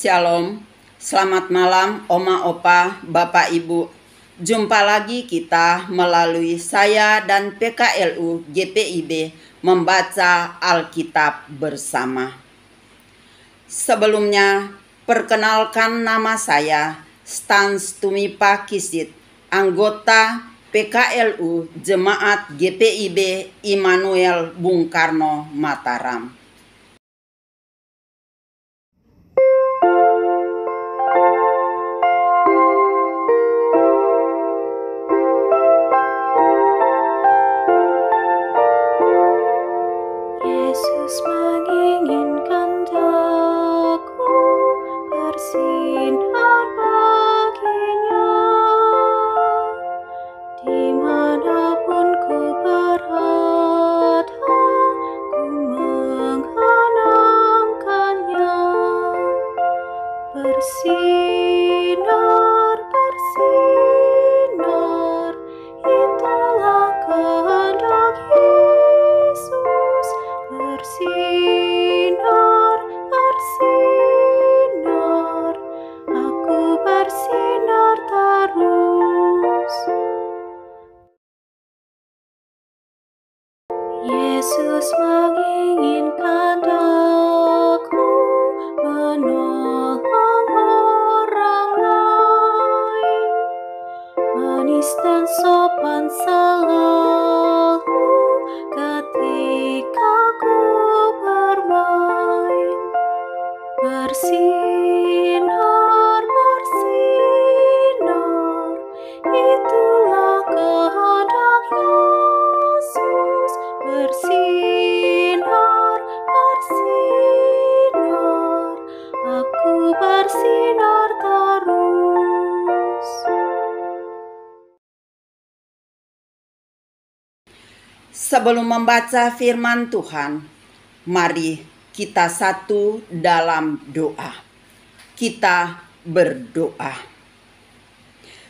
Shalom, selamat malam Oma Opa, Bapak Ibu. Jumpa lagi kita melalui saya dan PKLU GPIB membaca Alkitab bersama. Sebelumnya, perkenalkan nama saya Stans Tumipa Kisit, anggota PKLU Jemaat GPIB Immanuel Bung Karno Mataram. Yesus menginginkan aku bersinar baginya, dimanapun ku berada, ku mengenangkannya. Bersinar, bersinar, itulah kehendak Yesus. Bersinar, bersinar, aku bersinar terus. Yesus menginginkan aku menolong orang lain, manis dan sopan selalu ketika ku bermain. Bersinar, bersinar, itulah kehendak Yesus. Bersinar, bersinar, aku bersinar terus. Sebelum membaca firman Tuhan, mari kita satu dalam doa. Kita berdoa.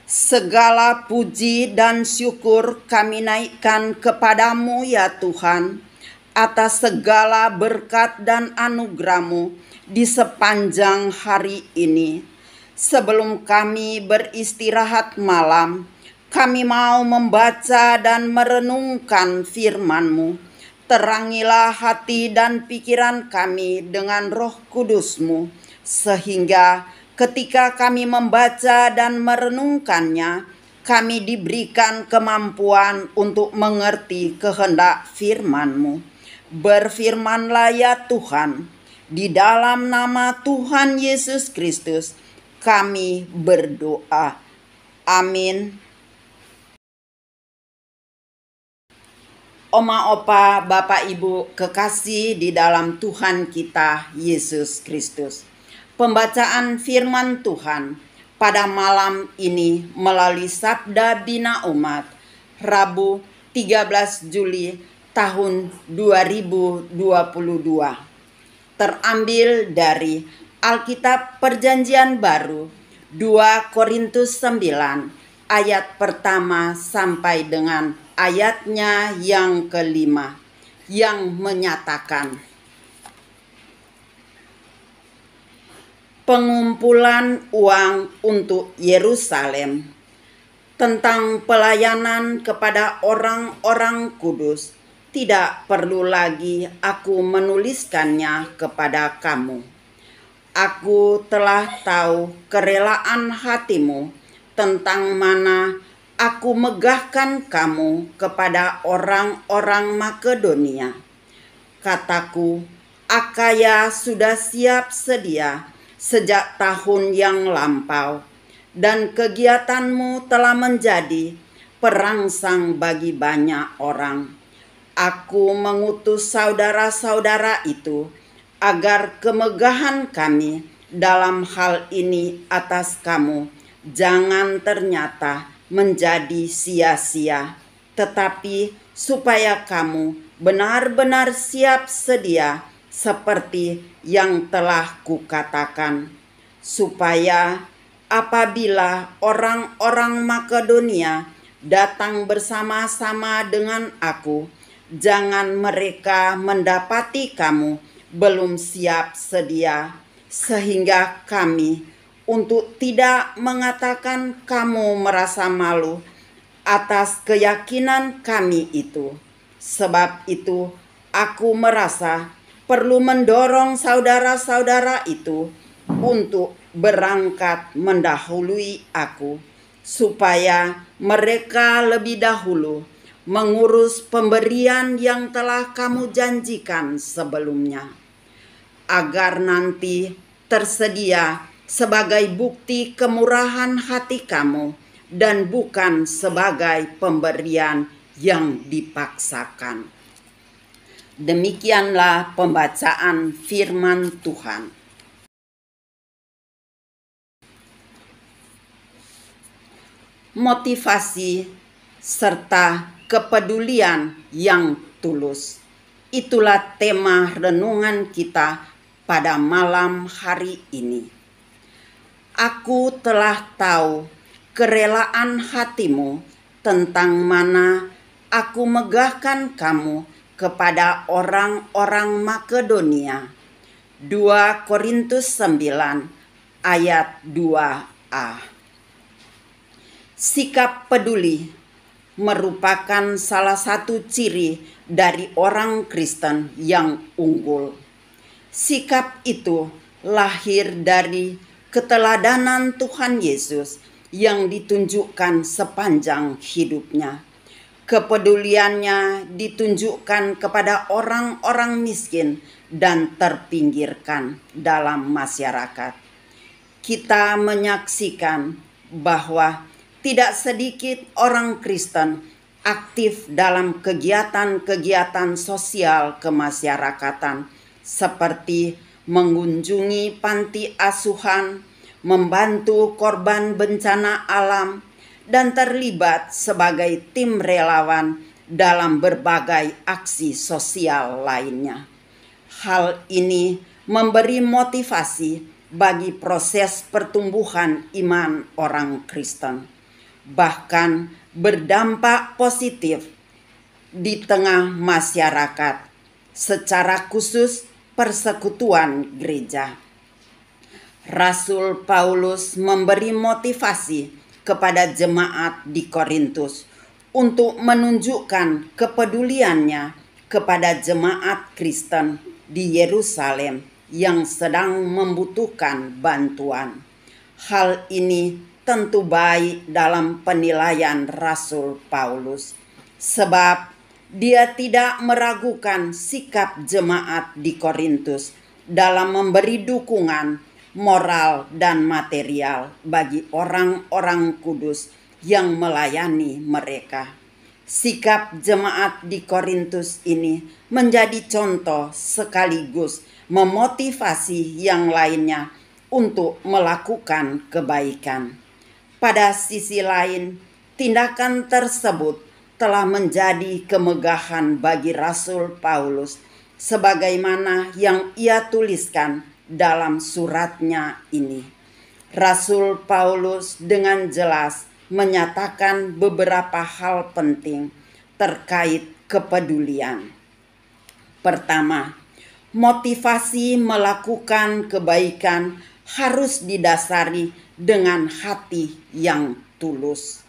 Segala puji dan syukur kami naikkan kepadamu ya Tuhan, atas segala berkat dan anugerah-Mu di sepanjang hari ini. Sebelum kami beristirahat malam, kami mau membaca dan merenungkan firman-Mu. Terangilah hati dan pikiran kami dengan Roh Kudus-Mu, sehingga ketika kami membaca dan merenungkannya, kami diberikan kemampuan untuk mengerti kehendak firman-Mu. Berfirmanlah ya Tuhan, di dalam nama Tuhan Yesus Kristus kami berdoa. Amin. Oma Opa, Bapak Ibu kekasih di dalam Tuhan kita Yesus Kristus. Pembacaan firman Tuhan pada malam ini melalui Sabda Bina Umat, Rabu 13 Juli tahun 2022. Terambil dari Alkitab Perjanjian Baru 2 Korintus 9 ayat pertama sampai dengan ayatnya yang kelima, yang menyatakan pengumpulan uang untuk Yerusalem. Tentang pelayanan kepada orang-orang kudus, tidak perlu lagi aku menuliskannya kepada kamu. Aku telah tahu kerelaan hatimu, tentang mana aku megahkan kamu kepada orang-orang Makedonia. Kataku, Akaya sudah siap sedia sejak tahun yang lampau, dan kegiatanmu telah menjadi perangsang bagi banyak orang. Aku mengutus saudara-saudara itu agar kemegahan kami dalam hal ini atas kamu jangan ternyata menjadi sia-sia, tetapi supaya kamu benar-benar siap sedia seperti yang telah kukatakan, supaya apabila orang-orang Makedonia datang bersama-sama dengan aku, jangan mereka mendapati kamu belum siap sedia, sehingga kami untuk tidak mengatakan kamu merasa malu atas keyakinan kami itu. Sebab itu aku merasa perlu mendorong saudara-saudara itu untuk berangkat mendahului aku, supaya mereka lebih dahulu mengurus pemberian yang telah kamu janjikan sebelumnya, agar nanti tersedia sebagai bukti kemurahan hati kamu dan bukan sebagai pemberian yang dipaksakan. Demikianlah pembacaan firman Tuhan. Motivasi serta kepedulian yang tulus. Itulah tema renungan kita pada malam hari ini. Aku telah tahu kerelaan hatimu tentang mana aku megahkan kamu kepada orang-orang Makedonia. 2 Korintus 9 ayat 2a. Sikap peduli merupakan salah satu ciri dari orang Kristen yang unggul. Sikap itu lahir dari keteladanan Tuhan Yesus yang ditunjukkan sepanjang hidupnya. Kepeduliannya ditunjukkan kepada orang-orang miskin dan terpinggirkan dalam masyarakat. Kita menyaksikan bahwa tidak sedikit orang Kristen aktif dalam kegiatan-kegiatan sosial kemasyarakatan seperti mengunjungi panti asuhan, membantu korban bencana alam, dan terlibat sebagai tim relawan dalam berbagai aksi sosial lainnya. Hal ini memberi motivasi bagi proses pertumbuhan iman orang Kristen, bahkan berdampak positif di tengah masyarakat, secara khusus persekutuan gereja. Rasul Paulus memberi motivasi kepada jemaat di Korintus untuk menunjukkan kepeduliannya kepada jemaat Kristen di Yerusalem yang sedang membutuhkan bantuan. Hal ini tentu baik dalam penilaian Rasul Paulus, sebab dia tidak meragukan sikap jemaat di Korintus dalam memberi dukungan moral dan material bagi orang-orang kudus yang melayani mereka. Sikap jemaat di Korintus ini menjadi contoh sekaligus memotivasi yang lainnya untuk melakukan kebaikan. Pada sisi lain, tindakan tersebut telah menjadi kemegahan bagi Rasul Paulus, sebagaimana yang ia tuliskan dalam suratnya ini. Rasul Paulus dengan jelas menyatakan beberapa hal penting terkait kepedulian. Pertama, motivasi melakukan kebaikan harus didasari dengan hati yang tulus.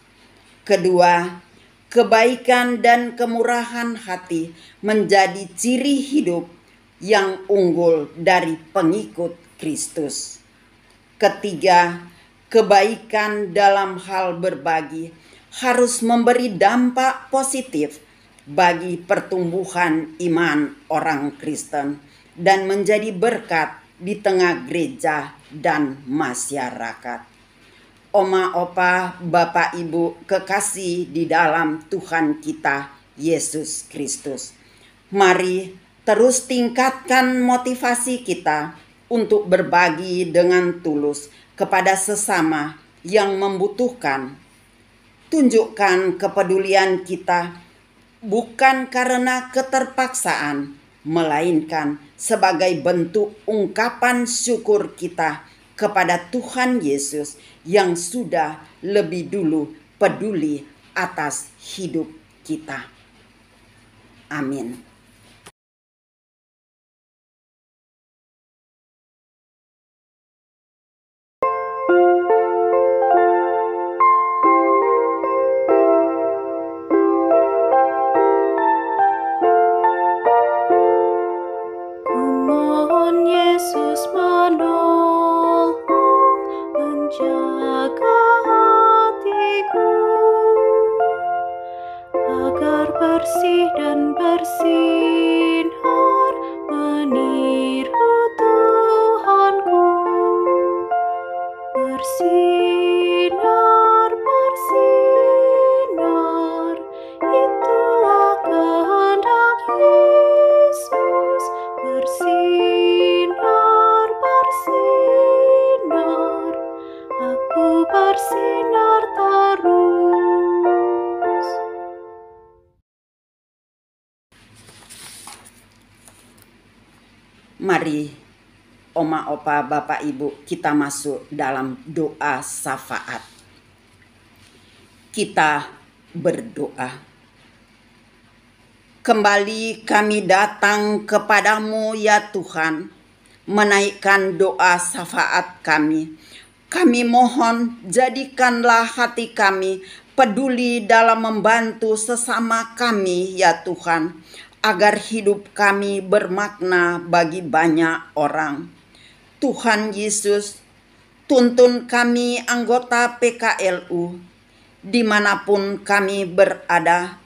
Kedua, kebaikan dan kemurahan hati menjadi ciri hidup yang unggul dari pengikut Kristus. Ketiga, kebaikan dalam hal berbagi harus memberi dampak positif bagi pertumbuhan iman orang Kristen dan menjadi berkat di tengah gereja dan masyarakat. Oma, opa, bapak, ibu kekasih di dalam Tuhan kita Yesus Kristus, mari terus tingkatkan motivasi kita untuk berbagi dengan tulus kepada sesama yang membutuhkan. Tunjukkan kepedulian kita bukan karena keterpaksaan, melainkan sebagai bentuk ungkapan syukur kita kepada Tuhan Yesus yang sudah lebih dulu peduli atas hidup kita. Amin. jaga hatiku agar bersih dan bersinar meniru Tuhanku. Bersinar, bersinar, itulah kehendak Yesus. Bersinar, bersinar, aku bersinar terus. Mari Oma, Opa, Bapak, Ibu, kita masuk dalam doa syafaat. Kita berdoa. Kembali kami datang kepadamu ya Tuhan, menaikkan doa syafaat kami. Kami mohon jadikanlah hati kami peduli dalam membantu sesama kami ya Tuhan, agar hidup kami bermakna bagi banyak orang. Tuhan Yesus, tuntun kami anggota PKLU, dimanapun kami berada.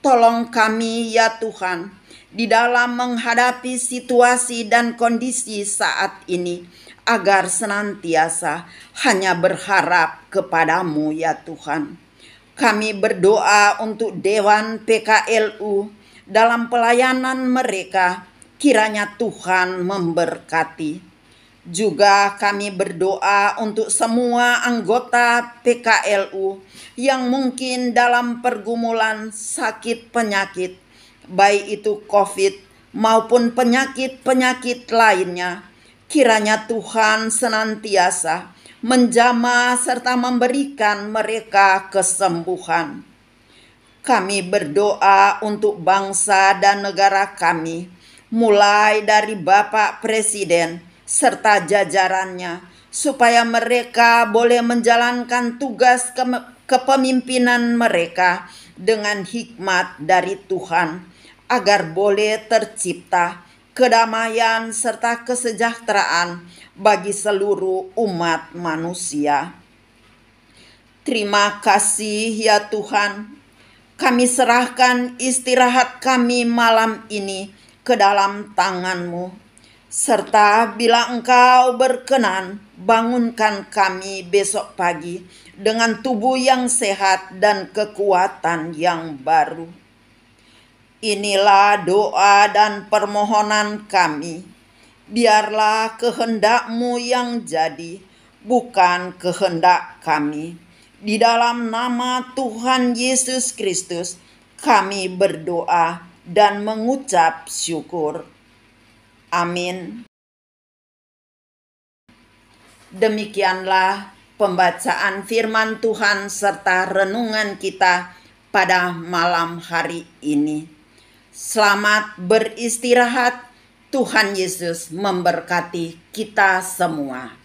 Tolong kami ya Tuhan, di dalam menghadapi situasi dan kondisi saat ini, agar senantiasa hanya berharap kepadamu ya Tuhan. Kami berdoa untuk Dewan PKLU dalam pelayanan mereka, kiranya Tuhan memberkati. Juga kami berdoa untuk semua anggota PKLU yang mungkin dalam pergumulan sakit penyakit, baik itu COVID maupun penyakit-penyakit lainnya. Kiranya Tuhan senantiasa menjamah serta memberikan mereka kesembuhan. Kami berdoa untuk bangsa dan negara kami, mulai dari Bapak Presiden serta jajarannya, supaya mereka boleh menjalankan tugas kepemimpinan mereka dengan hikmat dari Tuhan, agar boleh tercipta kedamaian serta kesejahteraan bagi seluruh umat manusia. Terima kasih ya Tuhan, kami serahkan istirahat kami malam ini ke dalam tangan-Mu. Serta bila Engkau berkenan, bangunkan kami besok pagi dengan tubuh yang sehat dan kekuatan yang baru. Inilah doa dan permohonan kami. Biarlah kehendak-Mu yang jadi, bukan kehendak kami. Di dalam nama Tuhan Yesus Kristus, kami berdoa dan mengucap syukur. Amin. Demikianlah pembacaan firman Tuhan serta renungan kita pada malam hari ini. Selamat beristirahat. Tuhan Yesus memberkati kita semua.